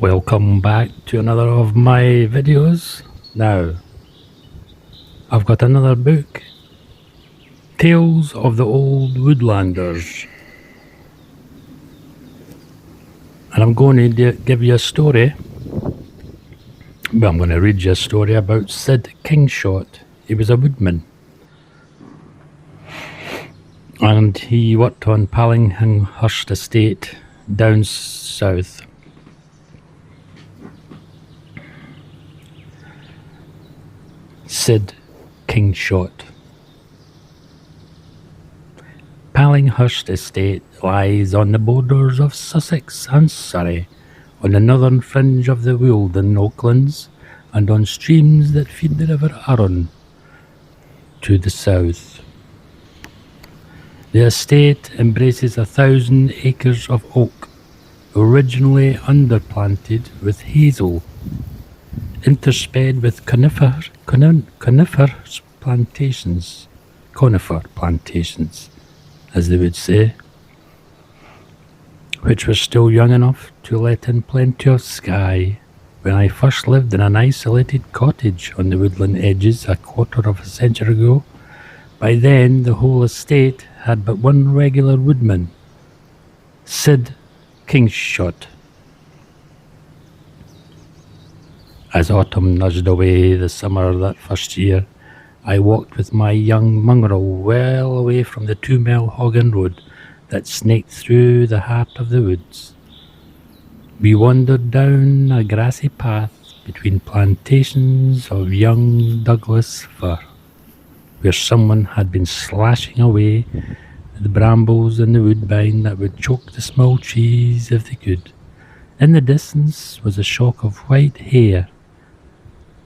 Welcome back to another of my videos. Now, I've got another book, Tales of the Old Woodlanders. And I'm going to give you a story. Well, I'm going to read you a story about Sid Kingshott. He was a woodman. And he worked on Pallinghurst Estate down south. Sid Kingshott. Pallinghurst Estate lies on the borders of Sussex and Surrey, on the northern fringe of the Weald and Oaklands, and on streams that feed the River Arun to the south. The estate embraces 1,000 acres of oak, originally underplanted with hazel, intersped with conifer plantations, as they would say, which were still young enough to let in plenty of sky. When I first lived in an isolated cottage on the woodland edges a quarter of a century ago, by then the whole estate had but one regular woodman, Sid Kingshott. As autumn nudged away the summer that first year, I walked with my young mongrel well away from the 2-mile Hogan Road that snaked through the heart of the woods. We wandered down a grassy path between plantations of young Douglas fir, where someone had been slashing away the brambles and the woodbine that would choke the small trees if they could. In the distance was a shock of white hair,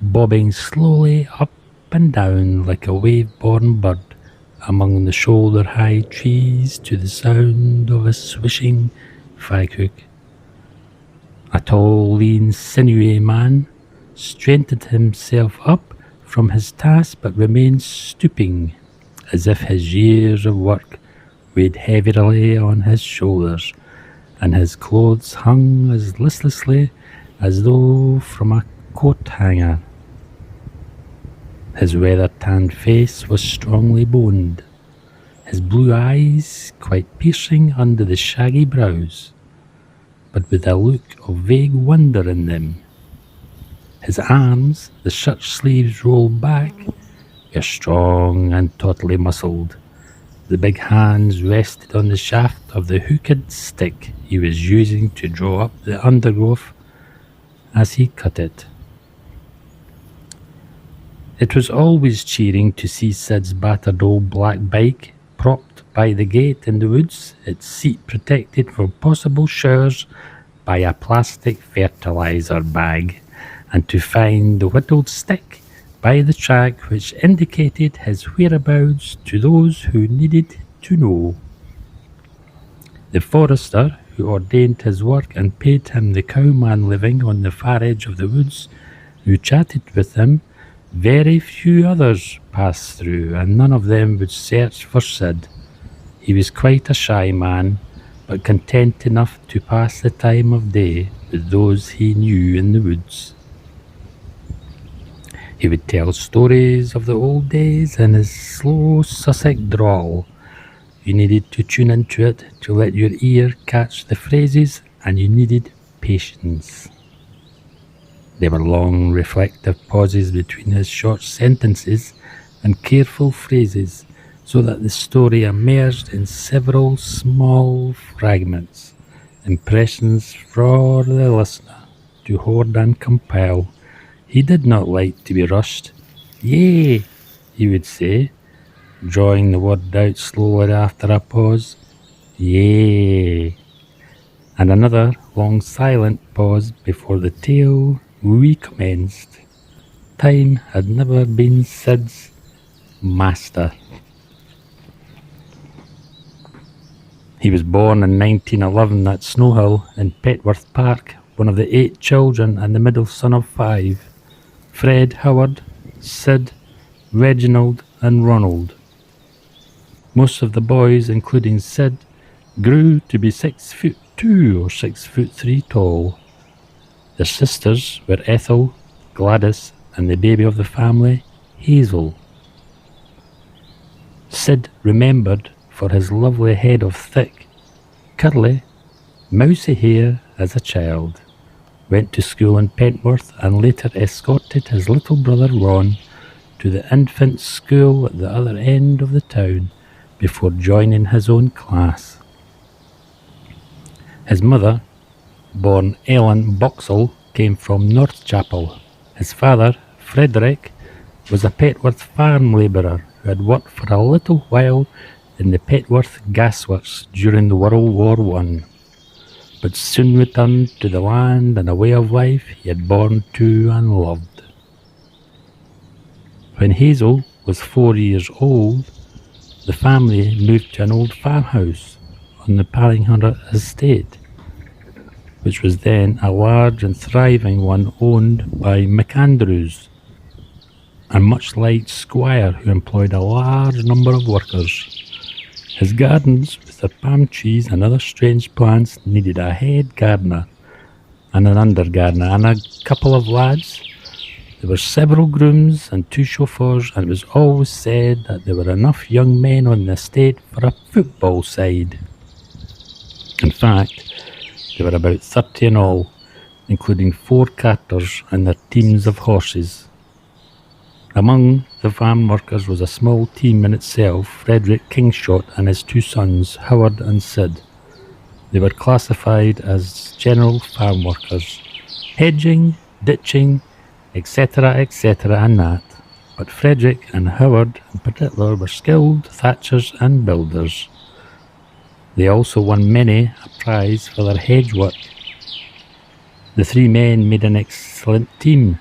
bobbing slowly up and down like a wave-borne bird among the shoulder-high trees to the sound of a swishing fag-hook. A tall, lean, sinewy man straightened himself up from his task but remained stooping, as if his years of work weighed heavily on his shoulders, and his clothes hung as listlessly as though from a coat hanger. His weather-tanned face was strongly boned, his blue eyes quite piercing under the shaggy brows, but with a look of vague wonder in them. His arms, the shirt sleeves rolled back, were strong and tautly muscled. The big hands rested on the shaft of the hooked stick he was using to draw up the undergrowth as he cut it. It was always cheering to see Sid's battered old black bike propped by the gate in the woods, its seat protected from possible showers by a plastic fertilizer bag, and to find the whittled stick by the track which indicated his whereabouts to those who needed to know. The forester who ordained his work and paid him the cowman living on the far edge of the woods, who chatted with him, very few others passed through, and none of them would search for Sid. He was quite a shy man, but content enough to pass the time of day with those he knew in the woods. He would tell stories of the old days in his slow Sussex drawl. You needed to tune into it to let your ear catch the phrases, and you needed patience. There were long, reflective pauses between his short sentences and careful phrases, so that the story emerged in several small fragments, impressions for the listener to hoard and compile. He did not like to be rushed. "Yea," he would say, drawing the word out slowly after a pause. "Yea." And another long silent pause before the tale recommenced. Time had never been Sid's master. He was born in 1911 at Snowhill in Petworth Park, one of the 8 children and the middle son of 5. Fred, Howard, Sid, Reginald and Ronald. Most of the boys, including Sid, grew to be 6'2" or 6'3" tall. Their sisters were Ethel, Gladys, and the baby of the family, Hazel. Sid remembered for his lovely head of thick, curly, mousy hair as a child, went to school in Pentworth, and later escorted his little brother Ron to the infant school at the other end of the town before joining his own class. His mother, born Ellen Boxall, came from Northchapel. His father, Frederick, was a Petworth farm labourer who had worked for a little while in the Petworth gasworks during the World War I, but soon returned to the land and a way of life he had born to and loved. When Hazel was 4 years old, the family moved to an old farmhouse on the Parringhurst estate, which was then a large and thriving one owned by McAndrews, a much-liked squire who employed a large number of workers. His gardens, with their palm trees and other strange plants, needed a head gardener and an under gardener and a couple of lads. There were several grooms and 2 chauffeurs, and it was always said that there were enough young men on the estate for a football side. In fact, there were about 30 in all, including 4 carters and their teams of horses. Among the farm workers was a small team in itself, Frederick Kingshott and his 2 sons, Howard and Sid. They were classified as general farm workers, hedging, ditching, etc., and that. But Frederick and Howard in particular were skilled thatchers and builders. They also won many a prize for their hedge work. The 3 men made an excellent team.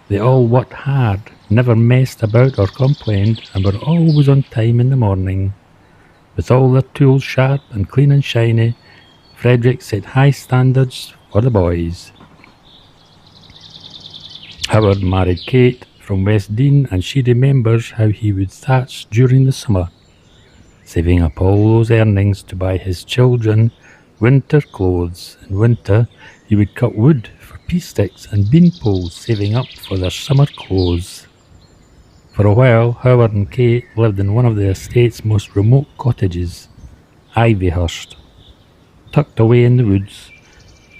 They all worked hard, never messed about or complained, and were always on time in the morning. With all their tools sharp and clean and shiny, Frederick set high standards for the boys. Howard married Kate from West Dean, and she remembers how he would thatch during the summer, saving up all those earnings to buy his children winter clothes. In winter, he would cut wood for pea sticks and bean poles, saving up for their summer clothes. For a while, Howard and Kate lived in one of the estate's most remote cottages, Ivyhurst, tucked away in the woods.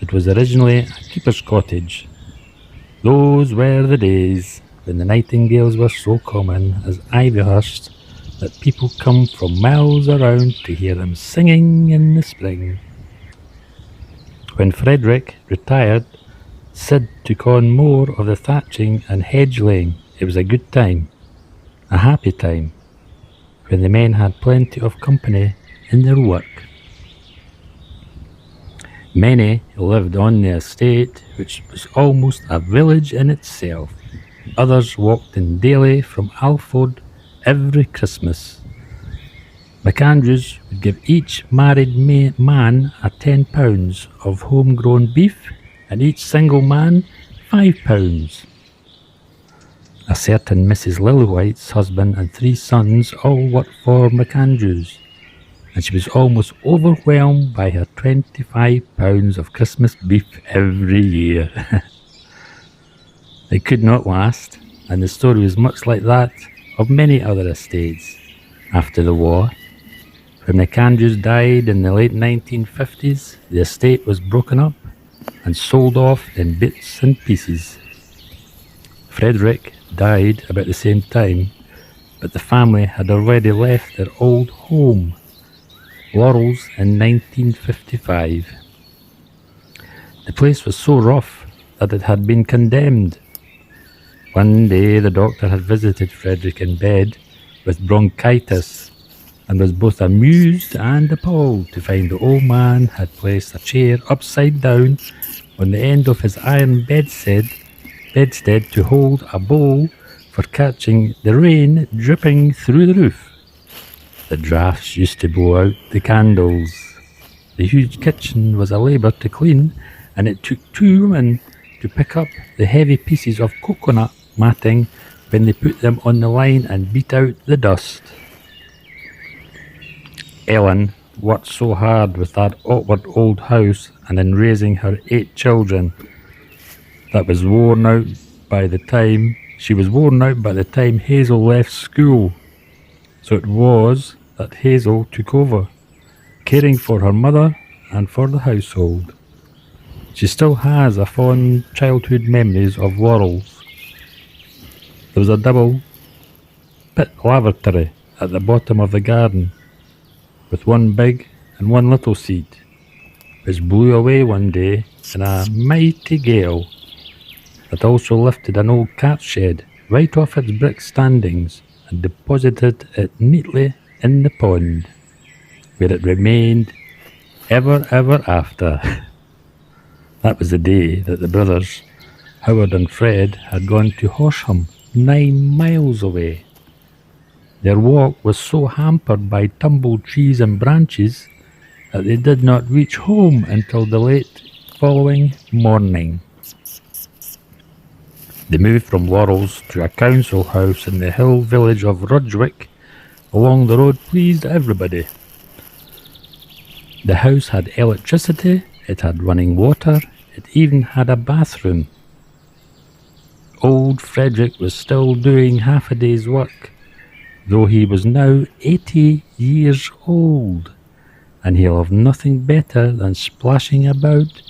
It was originally a keeper's cottage. Those were the days when the nightingales were so common as Ivyhurst that people come from miles around to hear them singing in the spring. When Frederick retired, Sid took on more of the thatching and hedge laying. It was a good time, a happy time, when the men had plenty of company in their work. Many lived on the estate, which was almost a village in itself. Others walked in daily from Alford every Christmas. McAndrews would give each married man a £10 of homegrown beef, and each single man £5. A certain Mrs. Lillywhite's husband and 3 sons all worked for McAndrews, and she was almost overwhelmed by her £25 of Christmas beef every year. It could not last, and the story was much like that of many other estates after the war. When McAndrews died in the late 1950s, the estate was broken up and sold off in bits and pieces. Frederick died about the same time, but the family had already left their old home, Laurels, in 1955. The place was so rough that it had been condemned. One day the doctor had visited Frederick in bed with bronchitis, and was both amused and appalled to find the old man had placed a chair upside down on the end of his iron bedstead to hold a bowl for catching the rain dripping through the roof. The drafts used to blow out the candles. The huge kitchen was a labour to clean, and it took 2 women to pick up the heavy pieces of coconut matting when they put them on the line and beat out the dust. Ellen worked so hard with that awkward old house and in raising her 8 children that was worn out by the time she was worn out by the time Hazel left school. So it was that Hazel took over, caring for her mother and for the household. She still has a fond childhood memories of Laurel's. There was a double pit lavatory at the bottom of the garden, with one big and one little seed, which blew away one day in a mighty gale that also lifted an old cat shed right off its brick standings and deposited it neatly in the pond, where it remained ever after. That was the day that the brothers, Howard and Fred, had gone to Horsham, 9 miles away. Their walk was so hampered by tumbled trees and branches that they did not reach home until the late following morning. The move from Laurel's to a council house in the hill village of Rudgwick along the road pleased everybody. The house had electricity, it had running water, it even had a bathroom. Old Frederick was still doing half a day's work, though he was now 80 years old, and he loved nothing better than splashing about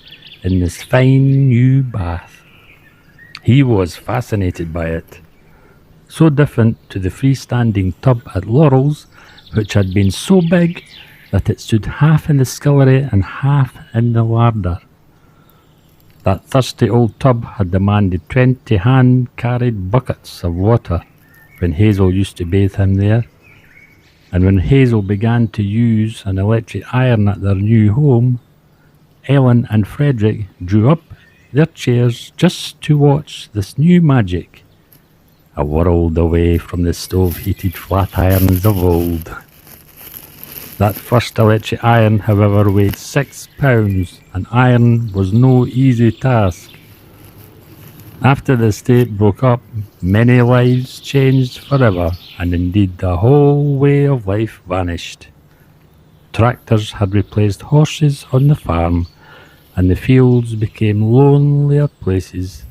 in this fine new bath. He was fascinated by it, so different to the freestanding tub at Laurel's, which had been so big that it stood half in the scullery and half in the larder. That thirsty old tub had demanded 20 hand-carried buckets of water when Hazel used to bathe him there, and when Hazel began to use an electric iron at their new home, Ellen and Frederick drew up their chairs just to watch this new magic, a world away from the stove-heated flat irons of old. That first electric iron, however, weighed 6 pounds, and iron was no easy task. After the estate broke up, many lives changed forever, and indeed the whole way of life vanished. Tractors had replaced horses on the farm, and the fields became lonelier places.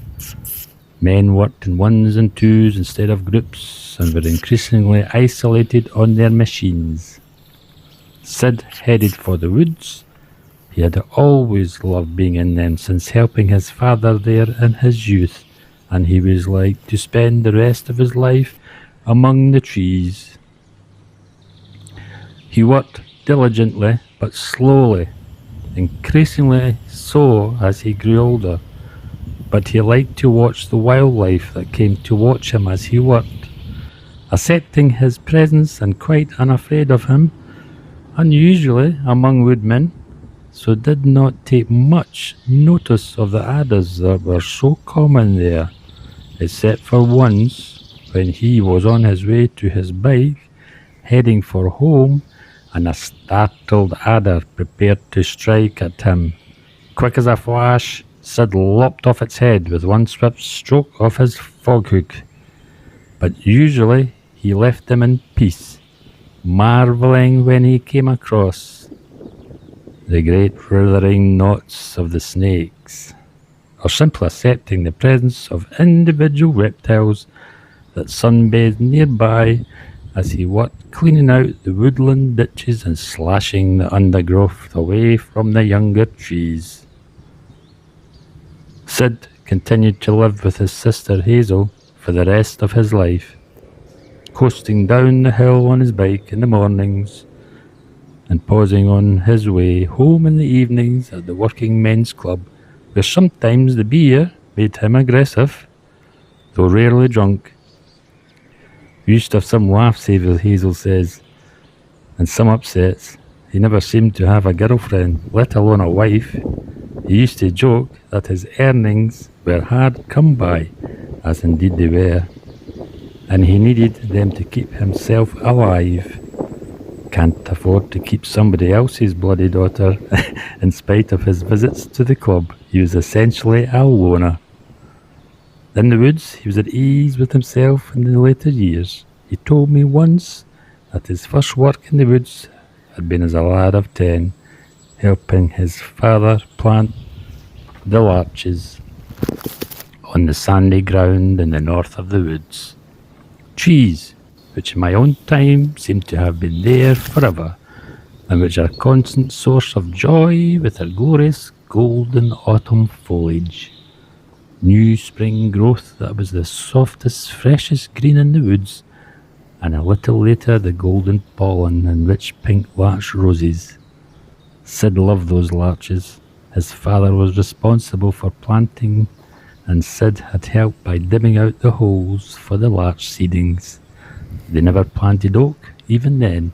Men worked in ones and twos instead of groups, and were increasingly isolated on their machines. Sid headed for the woods. He had always loved being in them since helping his father there in his youth, and he was like to spend the rest of his life among the trees. He worked diligently but slowly, increasingly so as he grew older, but he liked to watch the wildlife that came to watch him as he worked, accepting his presence and quite unafraid of him, unusually among woodmen, so did not take much notice of the adders that were so common there, except for once when he was on his way to his bike, heading for home, and a startled adder prepared to strike at him. Quick as a flash, Sid lopped off its head with one swift stroke of his foghook, but usually he left them in peace, marvelling when he came across the great writhing knots of the snakes, or simply accepting the presence of individual reptiles that sunbathed nearby as he worked cleaning out the woodland ditches and slashing the undergrowth away from the younger trees. Sid continued to live with his sister Hazel for the rest of his life, coasting down the hill on his bike in the mornings and pausing on his way home in the evenings at the working men's club, where sometimes the beer made him aggressive, though rarely drunk. We used to have some laughs, Hazel says, and some upsets. He never seemed to have a girlfriend, let alone a wife. He used to joke that his earnings were hard come by, as indeed they were, and he needed them to keep himself alive. Can't afford to keep somebody else's bloody daughter. In spite of his visits to the club, he was essentially a loner. In the woods, he was at ease with himself in the later years. He told me once that his first work in the woods had been as a lad of 10, helping his father plant the larches. on the sandy ground in the north of the woods. Trees, which in my own time seemed to have been there forever, and which are a constant source of joy with their glorious golden autumn foliage. New spring growth that was the softest, freshest green in the woods, and a little later the golden pollen and rich pink larch roses. Sid loved those larches. His father was responsible for planting, and Sid had helped by dimming out the holes for the larch seedings. They never planted oak, even then.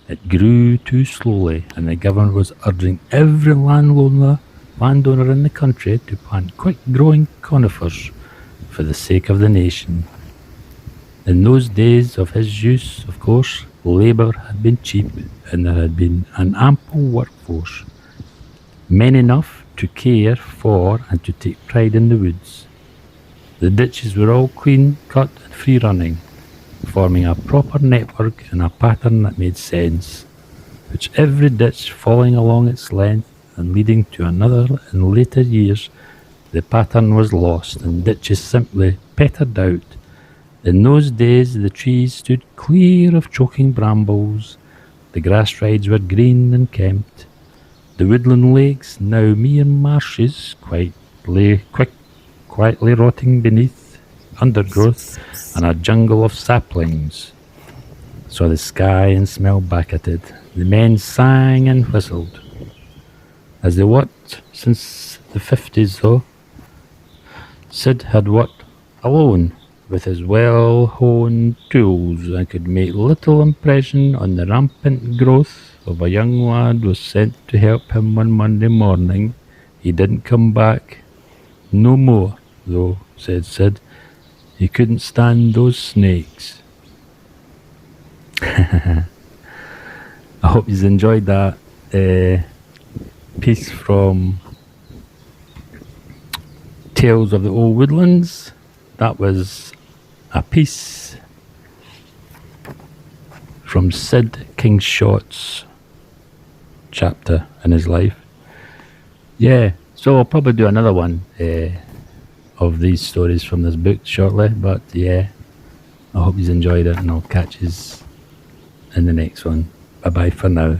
It grew too slowly, and the government was urging every landowner in the country to plant quick-growing conifers for the sake of the nation. In those days of his youth, of course, labour had been cheap, and there had been an ample workforce, men enough to care for and to take pride in the woods. The ditches were all clean, cut and free-running, forming a proper network in a pattern that made sense, which every ditch falling along its length and leading to another in later years, the pattern was lost and ditches simply pettered out. In those days the trees stood clear of choking brambles, the grass rides were green and kempt, the woodland lakes, now mere marshes, quietly rotting beneath undergrowth and a jungle of saplings, saw the sky and smelled back at it. The men sang and whistled. As they worked since the 50s, though, Sid had worked alone with his well-honed tools and could make little impression on the rampant growth of a young lad was sent to help him one Monday morning. He didn't come back no more, though, said Sid. He couldn't stand those snakes. I hope you enjoyed that piece from Tales of the Old Woodlands. That was a piece from Sid Kingshott's chapter in his life. Yeah, so I'll probably do another one of these stories from this book shortly, but yeah, I hope you enjoyed it, and I'll catch you in the next one. Bye bye for now.